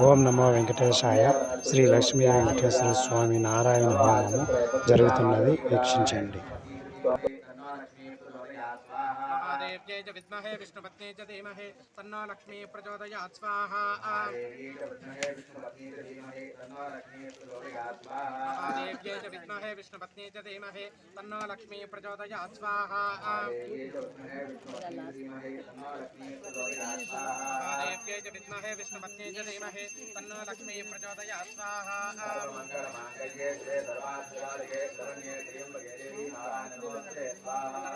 ఓం నమో వెంకటేశాయ. శ్రీ లక్ష్మీ వెంకటేశ్వర స్వామి నారాయణ హోమము జరుగుతున్నది, వీక్షించండి. महादेव्यै च विद्महे विष्णुपत्न्यै च धीमहि तन्नो लक्ष्मी प्रचोदयात् स्वाहा। महादेव्यै च विद्महे विष्णुपत्न्यै च धीमहि तन्नो लक्ष्मी प्रचोदयात् स्वाहा। महादेव्यै च विद्महे विष्णुपत्न्यै च धीमहि तन्नो लक्ष्मी प्रचोदयात् स्वाहा।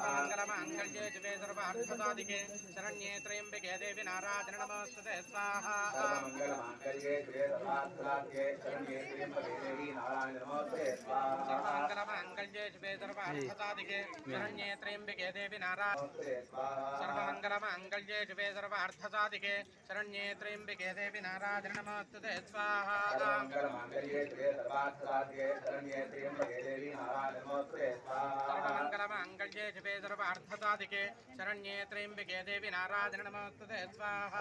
सर्वमङ्गलमाङ्गल्ये शिवे सर्वार्थसाधिके शरण्ये त्र्यम्बके देवी नारायणि नमोस्तुते स्वाहा। सर्वमङ्गलमाङ्गल्ये शिवे सर्वार्थसाधिके शरण्ये त्र्यम्बके देवी सर्वमङ्गलमाङ्गल्ये शिवे सर्वार्थसाधिके शरण्ये त्र्यम्बके देवी नारायणि नमोस्तुते स्वाहा।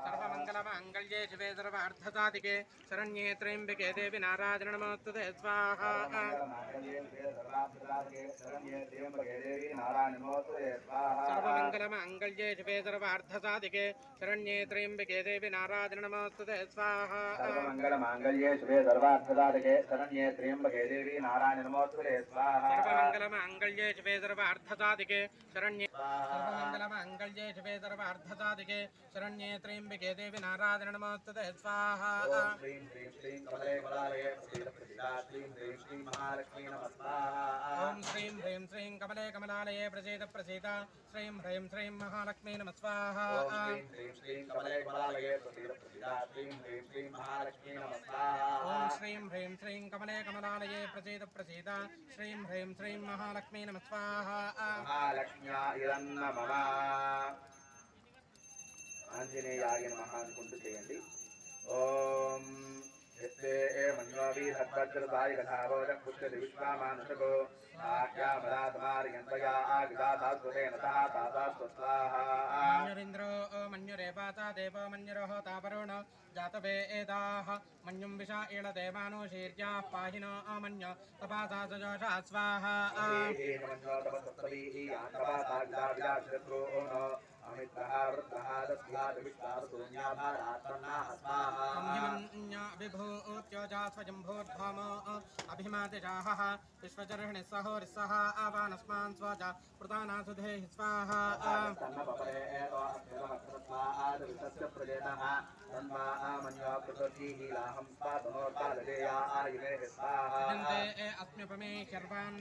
सर्वमङ्गलमाङ्गल्ये शिवे सर्वार्थसाधिके शरण्ये त्र्यम्बके देवी नारायणि नमोस्तुते स्वाहा। सर्वमङ्गलमाङ्गल्ये शिवे सर्वार्थसाधिके शरण्ये त्र्यम्बके देवी नारायणि नमोस्तुते स्वाहा। सर्वमङ्गलमाङ्गल्ये शिवे सर्वार्थसाधिके शरण्ये त्र्यम्बके देवी नारायणि नमोस्तुते स्वाहा। सर्वमङ्गलमाङ्गल्ये शिवे सर्वार्थसाधिके शरण्ये त्र्यम्बके देवी नारायणि नमोस्तुते स्वाहा। सर्वमङ्गलमाङ्गल्ये शिवे सर्वार्थसाधिके शरण्ये सर्वमङ्गलमाङ्गल्ये शिवे सर्वार्थसाधिके शरण्ये त्र्यम्बके देवी नारायणि नमोस्तुते स्वाहा। श्रीं श्रीं श्रीं कमले कमलालये प्रसीदा श्रीं श्रीं श्रीं महालक्ष्मी नमः स्वाहा। ॐ श्रीं ह्रीं श्रीं कमले कमलालये प्रसीदा श्रीं ह्रीं श्रीं महालक्ष्मी नमः स्वाहा। श्रीं ह्रीं श्रीं कमले कमलालये प्रसीदा श्रीं ह्रीं श्रीं महालक्ष्मी नमः स्वाहा। ॐ श्रीं ह्रीं श्रीं कमले कमलालये प्रसीदा श्रीं ह्रीं श्रीं महालक्ष्मी नमः स्वाहा। महालक्ष्म्या इदन्न मम ఆంజనేయాయ నమః అనుకుంటూ చేయండి. ఓం యస్తే మన్యోవీరద్వజ్రదాయ కథావోజ పుష్యతి విశ్వామానుషకో ఆఖ్యామదాతమార్యంతయా ఆవిదాతాస్వతేన తాతాస్వస్వాహా. మన్యురింద్రో మన్యురేపాతా దేవో మన్యురోహోతాపరుణ జాతవేదాః మన్యుం విషా ఈళదేవానో శీర్యాః పాహినో మన్య తపాసా సజోషా స్వాహా. अभिमातिजाहः विश्वचर्हिणि सहोरिस्सः आवानस्मान् स्वाजा प्रदानासुधे स्वाहा. अस्म्युपमे शर्वान्